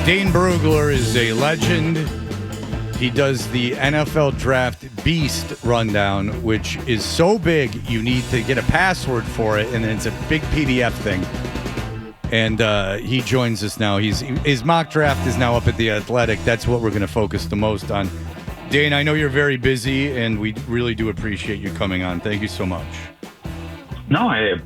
Dane Brugler is a legend. He does the NFL Draft Beast rundown, which is so big you need to get a password for it, and it's a big PDF thing. And he joins us now. His mock draft is now up at The Athletic. That's what we're going to focus the most on. Dane, I know you're very busy, and we really do appreciate you coming on. Thank you so much.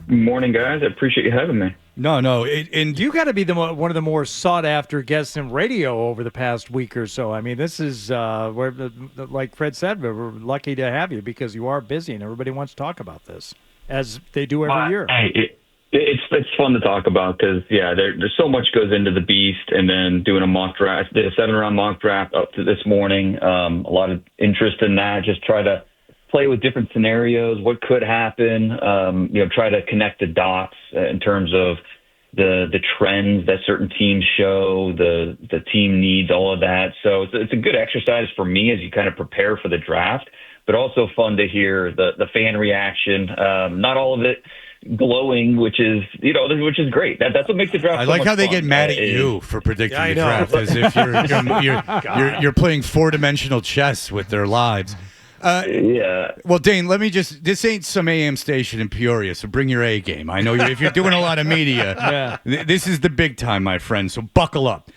Morning, guys. I appreciate you having me. No. And you got to be one of the more sought-after guests in radio over the past week or so. I mean, this is, like Fred said, we're lucky to have you because you are busy and everybody wants to talk about this, as they do every year. It's fun to talk about because, there's so much goes into the Beast, and then doing a mock draft. I did a 7-round mock draft up to this morning. A lot of interest in that. Just try to play with different scenarios, what could happen, try to connect the dots in terms of the trends that certain teams show, the team needs, all of that. So it's a good exercise for me as you kind of prepare for the draft, but also fun to hear the fan reaction. Not all of it glowing, which is great. That's what makes the draft. I like how they get mad at you for predicting the draft, as if you're playing 4-dimensional chess with their lives. Well, Dane, this ain't some AM station in Peoria, so bring your A game. I know if you're doing a lot of media, this is the big time, my friend, so buckle up.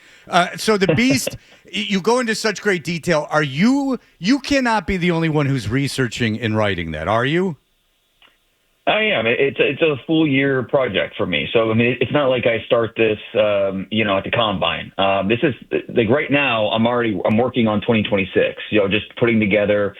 So the Beast, you go into such great detail. You cannot be the only one who's researching and writing that, are you? I am. It's a full year project for me. So, I mean, it's not like I start this, at the combine. This is like right now I'm working on 2026, just putting together,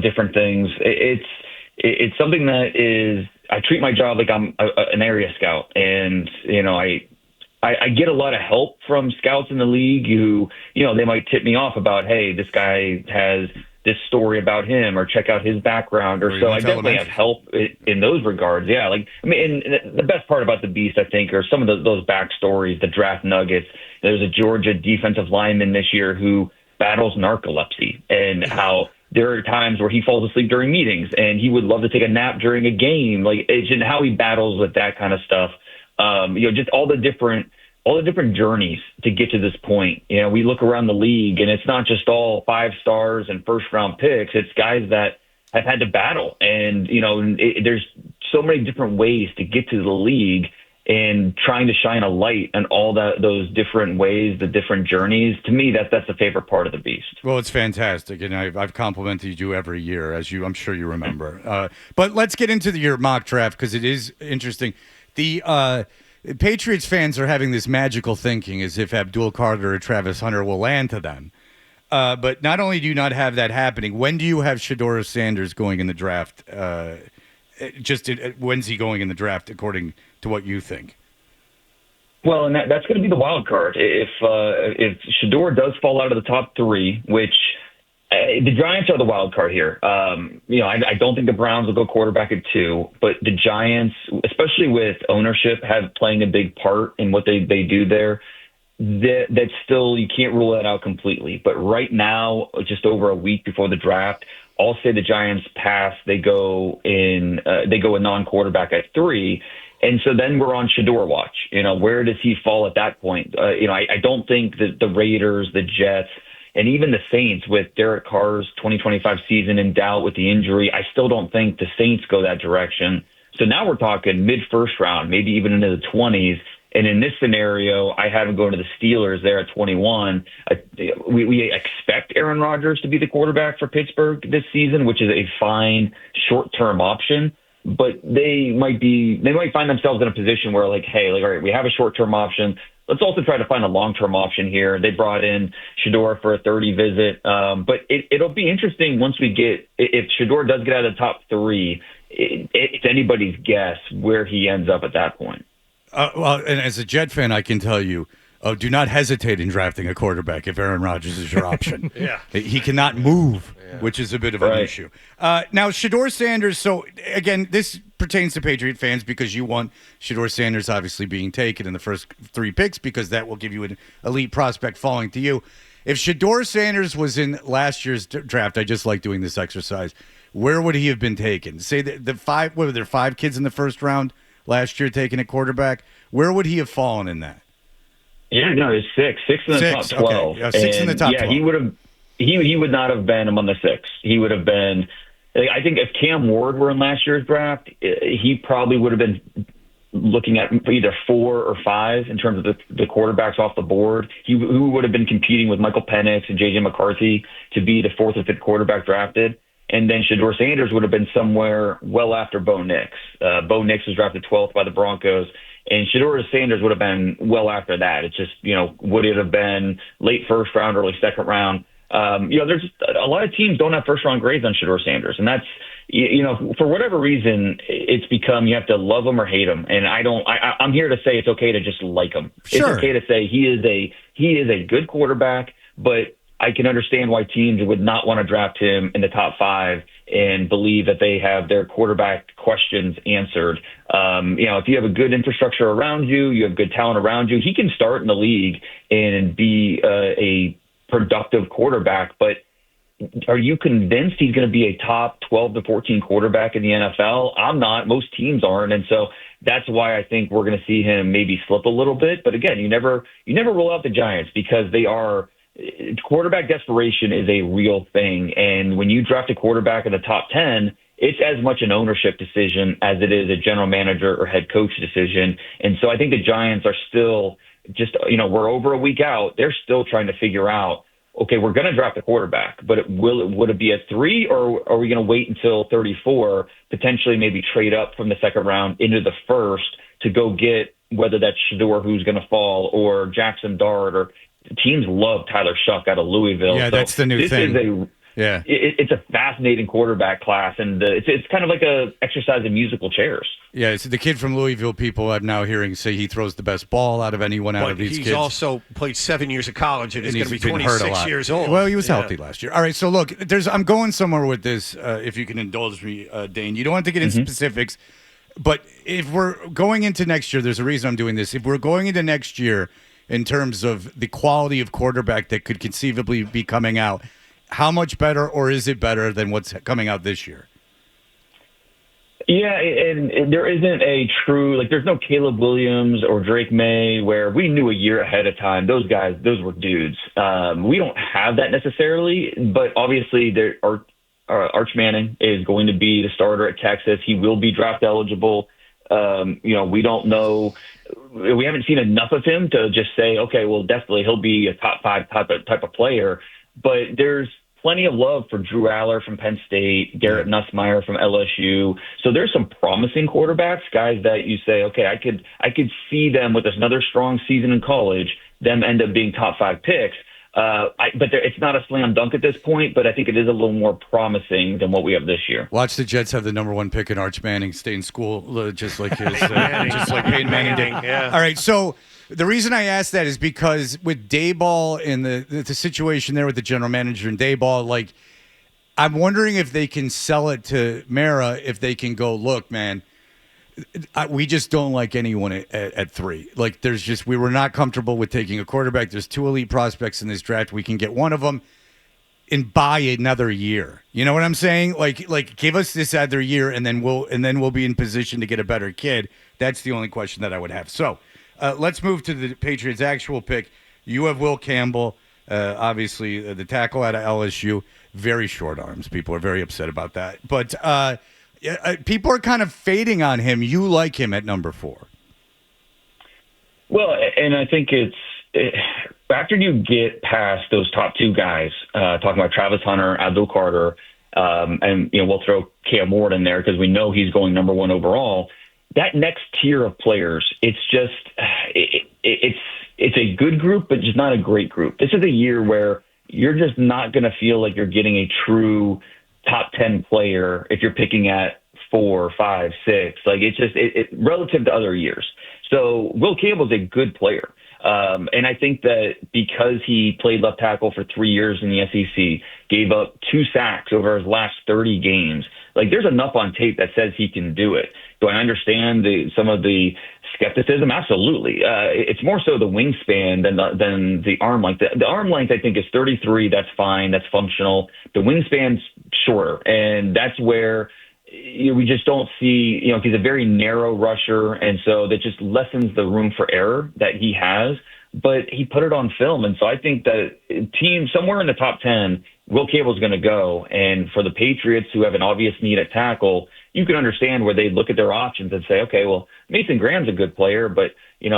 different things. It's something that is, I treat my job like I'm an area scout, and, I get a lot of help from scouts in the league who, they might tip me off about, hey, this guy has this story about him, or check out his background, or so I definitely have help in those regards. Yeah, and the best part about the Beast, I think, are some of those backstories, the draft nuggets. There's a Georgia defensive lineman this year who battles narcolepsy, and how there are times where he falls asleep during meetings, and he would love to take a nap during a game. It's just how he battles with that kind of stuff. Just all the different journeys to get to this point. We look around the league, and it's not just all 5 stars and first-round picks. It's guys that have had to battle. And, there's so many different ways to get to the league, and trying to shine a light on all those different ways, the different journeys. To me, that's the favorite part of the Beast. Well, it's fantastic, and I've complimented you every year, as I'm sure you remember. But let's get into your mock draft, because it is interesting. The Patriots fans are having this magical thinking as if Abdul Carter or Travis Hunter will land to them. But not only do you not have that happening, when do you have Shador Sanders going in the draft? When's he going in the draft according to what you think? Well, and that's going to be the wild card. If Shador does fall out of the top 3, which the Giants are the wild card here. I don't think the Browns will go quarterback at 2, but the Giants, especially with ownership, playing a big part in what they do there. That's still, you can't rule that out completely. But right now, just over a week before the draft, I'll say the Giants pass. They go a non-quarterback at 3. And so then we're on Shador watch. Where does he fall at that point? I don't think that the Raiders, the Jets, and even the Saints, with Derek Carr's 2025 season in doubt with the injury, I still don't think the Saints go that direction. So now we're talking mid-first round, maybe even into the 20s. And in this scenario, I have him going to the Steelers there at 21. We expect Aaron Rodgers to be the quarterback for Pittsburgh this season, which is a fine short-term option. But they might find themselves in a position where, all right, we have a short-term option. Let's also try to find a long-term option here. They brought in Shador for a 30 visit. But it'll be interesting once if Shador does get out of the top 3, it's anybody's guess where he ends up at that point. And as a Jet fan, I can tell you, do not hesitate in drafting a quarterback if Aaron Rodgers is your option. He cannot move, which is a bit of an issue. Now, Shador Sanders, so again, this pertains to Patriot fans because you want Shador Sanders obviously being taken in the first 3 picks because that will give you an elite prospect falling to you. If Shador Sanders was in last year's draft, I just like doing this exercise, where would he have been taken? Say the 5, what were there, 5 kids in the first round last year taken at quarterback? Where would he have fallen in that? Yeah, no, it's six in the top 12. Okay. Yeah, six in the top 12. He would not have been among the six. He would have been. I think if Cam Ward were in last year's draft, he probably would have been looking at either 4 or 5 in terms of the quarterbacks off the board. He would have been competing with Michael Penix and J.J. McCarthy to be the 4th or 5th quarterback drafted. And then Shador Sanders would have been somewhere well after Bo Nix. Bo Nix was drafted 12th by the Broncos, and Shador Sanders would have been well after that. It's just, would it have been late first round, early second round? There's just a lot of teams don't have first round grades on Shador Sanders, and that's, for whatever reason, it's become you have to love him or hate him. And I'm here to say it's okay to just like him. Sure. It's okay to say he is a good quarterback, but I can understand why teams would not want to draft him in the top 5 and believe that they have their quarterback questions answered. If you have a good infrastructure around you, you have good talent around you, he can start in the league and be a productive quarterback. But are you convinced he's going to be a top 12 to 14 quarterback in the NFL? I'm not. Most teams aren't. And so that's why I think we're going to see him maybe slip a little bit. But again, you never rule out the Giants because quarterback desperation is a real thing. And when you draft a quarterback in the top 10, it's as much an ownership decision as it is a general manager or head coach decision. And so I think the Giants are still just, we're over a week out. They're still trying to figure out, okay, we're going to draft a quarterback, but would it be a 3 or are we going to wait until 34, potentially maybe trade up from the second round into the first to go get whether that's Shador who's going to fall or Jackson Dart or teams love Tyler Shuck out of Louisville. Yeah, that's the new thing. It's a fascinating quarterback class, and it's kind of like a exercise in musical chairs. Yeah, it's the kid from Louisville. People I'm now hearing say he throws the best ball out of anyone out of these kids. He's also played 7 years of college, and he's going to be 26 years old. Well, he was healthy last year. All right, so look, I'm going somewhere with this. If you can indulge me, Dane, you don't have to get into specifics, but if we're going into next year, there's a reason I'm doing this. If we're going into next year in terms of the quality of quarterback that could conceivably be coming out, how much better, or is it better than what's coming out this year? Yeah, and there isn't a true, there's no Caleb Williams or Drake May where we knew a year ahead of time those guys, those were dudes. We don't have that necessarily, but obviously Arch Manning is going to be the starter at Texas. He will be draft eligible. We don't know. We haven't seen enough of him to just say, okay, well, definitely he'll be a top 5 type of player. But there's plenty of love for Drew Aller from Penn State, Garrett Nussmeier from LSU. So there's some promising quarterbacks, guys that you say, okay, I could see them with another strong season in college, them end up being top 5 picks. But it's not a slam dunk at this point, but I think it is a little more promising than what we have this year. Watch the Jets have the number 1 pick in Arch Manning, stay in school just like his, just like Peyton Manning did. Yeah. All right, so the reason I asked that is because with Daboll and the situation there with the general manager and Daboll, I'm wondering if they can sell it to Mara, if they can go, look, man, we just don't like anyone at 3. We were not comfortable with taking a quarterback. There's 2 elite prospects in this draft. We can get one of them and buy another year. You know what I'm saying? Give us this other year, and then we'll be in position to get a better kid. That's the only question that I would have. So let's move to the Patriots' actual pick. You have Will Campbell, obviously the tackle out of LSU. Very short arms. People are very upset about that. But people are kind of fading on him. You like him at number 4. Well, and I think after you get past those top 2 guys, talking about Travis Hunter, Abdul Carter, and we'll throw Cam Ward in there because we know he's going number 1 overall. That next tier of players, it's just it's a good group, but just not a great group. This is a year where you're just not going to feel like you're getting a true top 10 player if you're picking at 4, 5, 6. It's just relative to other years. So Will Campbell's a good player. And I think that because he played left tackle for 3 years in the SEC, gave up 2 sacks over his last 30 games, there's enough on tape that says he can do it. Do I understand some of the skepticism? Absolutely. It's more so the wingspan than the arm length. The arm length, I think, is 33. That's fine. That's functional. The wingspan's shorter, and that's where we just don't see, he's a very narrow rusher, and so that just lessens the room for error that he has. but he put it on film. And so I think that team somewhere in the top 10, Will Campbell's going to go. And for the Patriots, who have an obvious need at tackle, you can understand where they look at their options and say, okay, well, Mason Graham's a good player, but I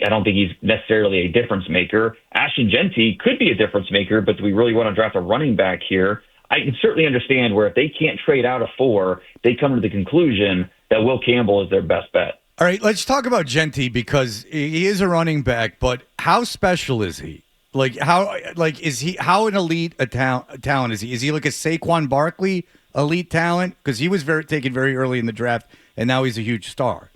don't think he's necessarily a difference maker. Ashton Genty could be a difference maker, but do we really want to draft a running back here? I can certainly understand where if they can't trade out a 4, they come to the conclusion that Will Campbell is their best bet. All right, let's talk about Genty because he is a running back, but how special is he? How an elite talent is he? Is he like a Saquon Barkley elite talent? Because he was taken very early in the draft, and now he's a huge star.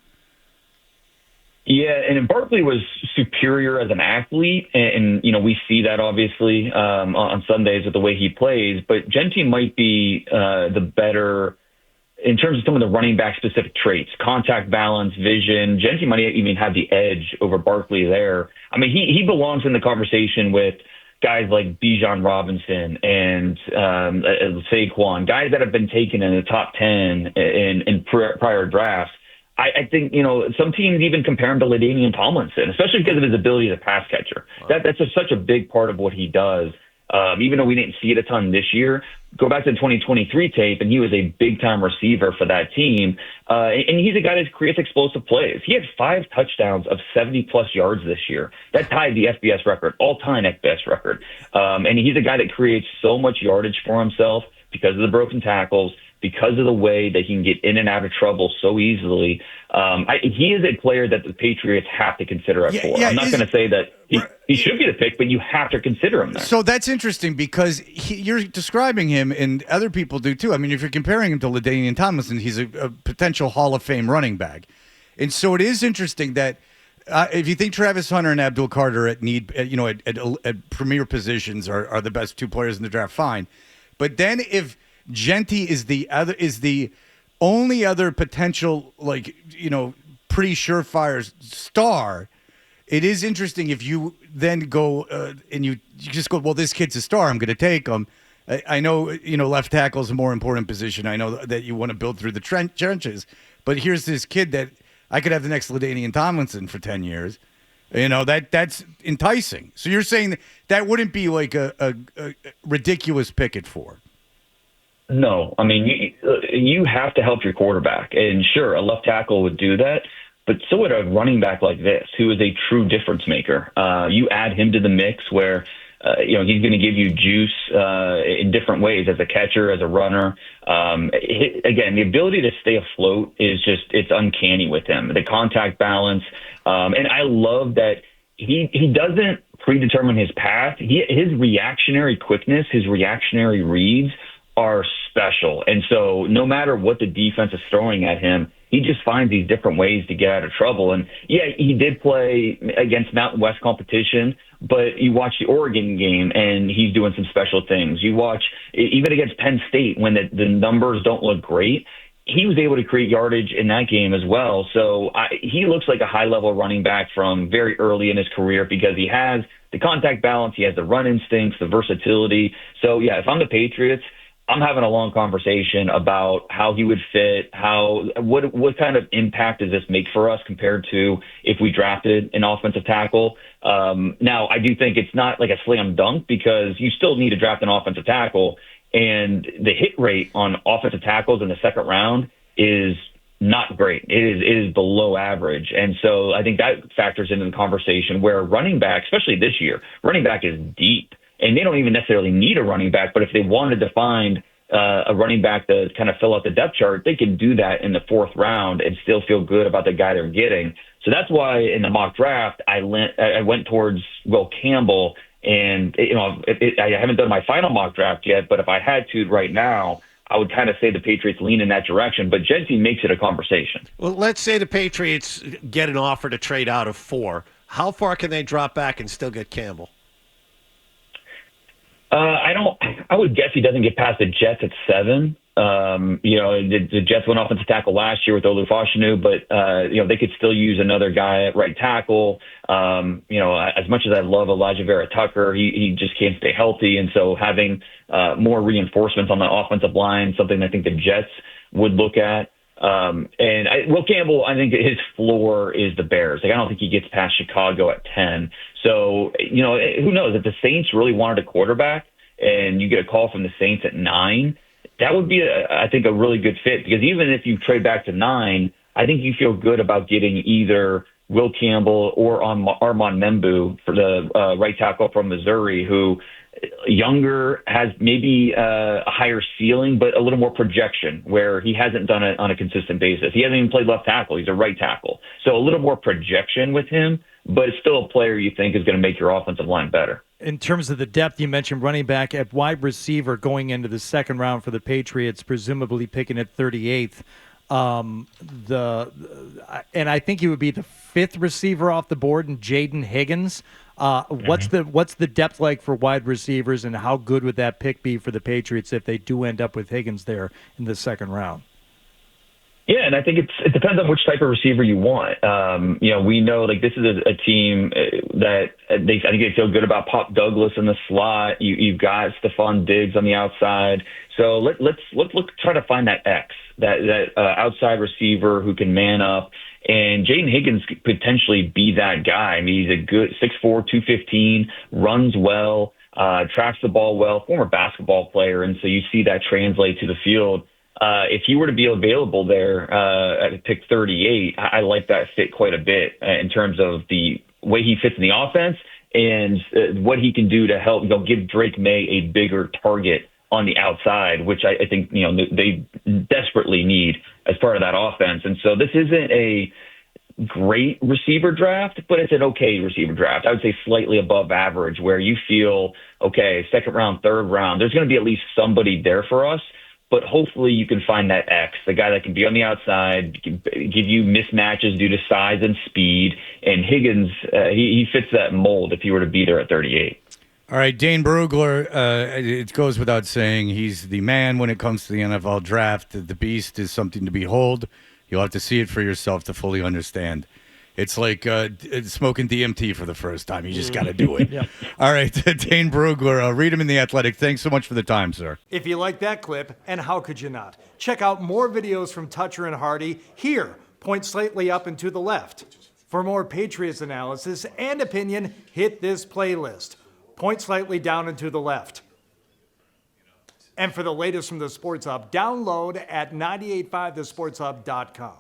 Yeah, and Barkley was superior as an athlete, and we see that obviously on Sundays with the way he plays. But Genty might be the better in terms of some of the running back specific traits, contact balance, vision. Genty might even have the edge over Barkley there. I mean, he belongs in the conversation with guys like Bijan Robinson and Saquon, guys that have been taken in the top 10 in prior drafts. I think, some teams even compare him to LaDainian Tomlinson, especially because of his ability as a pass catcher. Wow. That's such a big part of what he does. Even though we didn't see it a ton this year, go back to the 2023 tape, and he was a big-time receiver for that team. And he's a guy that creates explosive plays. He had 5 touchdowns of 70-plus yards this year. That tied the FBS record, all-time FBS record. And he's a guy that creates so much yardage for himself because of the broken tackles, because of the way that he can get in and out of trouble so easily. He is a player that the Patriots have to consider at 4. I'm not going to say that he should be the pick, but you have to consider him there. So that's interesting because you're describing him, and other people do too. I mean, if you're comparing him to LaDainian Tomlinson, he's a potential Hall of Fame running back. And so it is interesting that if you think Travis Hunter and Abdul Carter at premier positions are the best 2 players in the draft, fine. But then if Genty is the only other potential, pretty surefire star, it is interesting if you then go and you just go, well, this kid's a star, I'm going to take him. I know, left tackle is a more important position. I know that you want to build through the trenches, but here's this kid that I could have the next LaDainian Tomlinson for 10 years. That's enticing. So you're saying that wouldn't be like a ridiculous pick at 4. No, I mean, you have to help your quarterback. And sure, a left tackle would do that, but so would a running back like this, who is a true difference maker. You add him to the mix where, he's going to give you juice in different ways as a catcher, as a runner. Again, the ability to stay afloat is it's uncanny with him. The contact balance. And I love that he doesn't predetermine his path. His reactionary quickness, his reactionary reads are special. And so no matter what the defense is throwing at him, he just finds these different ways to get out of trouble. And yeah, he did play against Mountain West competition, but you watch the Oregon game and he's doing some special things. You watch even against Penn State when the numbers don't look great, he was able to create yardage in that game as well. So he looks like a high-level running back from very early in his career because he has the contact balance, he has the run instincts, the versatility. So yeah, if I'm the Patriots, I'm having a long conversation about how he would fit, what kind of impact does this make for us compared to if we drafted an offensive tackle. Now, I do think it's not like a slam dunk because you still need to draft an offensive tackle, and the hit rate on offensive tackles in the second round is not great. It is below average. And so I think that factors into the conversation where running back, especially this year, running back is deep. And they don't even necessarily need a running back, but if they wanted to find a running back to kind of fill out the depth chart, they can do that in the 4th round and still feel good about the guy they're getting. So that's why in the mock draft, I went towards Will Campbell. And, I haven't done my final mock draft yet, but if I had to right now, I would kind of say the Patriots lean in that direction. But Genty makes it a conversation. Well, let's say the Patriots get an offer to trade out of 4. How far can they drop back and still get Campbell? I would guess he doesn't get past the Jets at 7. The Jets went offensive tackle last year with Olu Fashanu, but they could still use another guy at right tackle. As much as I love Elijah Vera Tucker, he just can't stay healthy, and so having more reinforcements on the offensive line, something I think the Jets would look at. Will Campbell, I think his floor is the Bears. Like, I don't think he gets past Chicago at 10. So, who knows? If the Saints really wanted a quarterback and you get a call from the Saints at 9, that would be, I think, a really good fit. Because even if you trade back to 9, I think you feel good about getting either Will Campbell or Armand Membu for the right tackle from Missouri, who younger, has maybe a higher ceiling, but a little more projection, where he hasn't done it on a consistent basis. He hasn't even played left tackle. He's a right tackle. So a little more projection with him, but it's still a player you think is going to make your offensive line better. In terms of the depth, you mentioned running back at wide receiver going into the second round for the Patriots, presumably picking at 38th. And I think he would be the 5th receiver off the board in Jaden Higgins. What's the depth like for wide receivers, and how good would that pick be for the Patriots if they do end up with Higgins there in the second round? Yeah, and I think it depends on which type of receiver you want. We know, like, this is a team that I think they feel good about Pop Douglas in the slot. You've got Stephon Diggs on the outside. So let's try to find that X, that outside receiver who can man up. And Jaden Higgins could potentially be that guy. I mean, he's a good 6'4", 215, runs well, tracks the ball well, former basketball player, and so you see that translate to the field. If he were to be available there at pick 38, I like that fit quite a bit in terms of the way he fits in the offense and what he can do to help give Drake May a bigger target on the outside, which I think they desperately need as part of that offense. And so this isn't a great receiver draft, but it's an okay receiver draft. I would say slightly above average, where you feel, okay, second round, third round, there's going to be at least somebody there for us. But hopefully you can find that X, the guy that can be on the outside, give you mismatches due to size and speed. And Higgins, he fits that mold if he were to be there at 38. All right, Dane Brugler, it goes without saying, he's the man when it comes to the NFL draft. The beast is something to behold. You'll have to see it for yourself to fully understand. It's like smoking DMT for the first time. You just got to do it. Yeah. All right, Dane Brugler, read him in The Athletic. Thanks so much for the time, sir. If you like that clip, and how could you not? Check out more videos from Toucher and Hardy here. Point slightly up and to the left. For more Patriots analysis and opinion, hit this playlist. Point slightly down and to the left. And for the latest from the Sports Hub, download at 985thesportshub.com.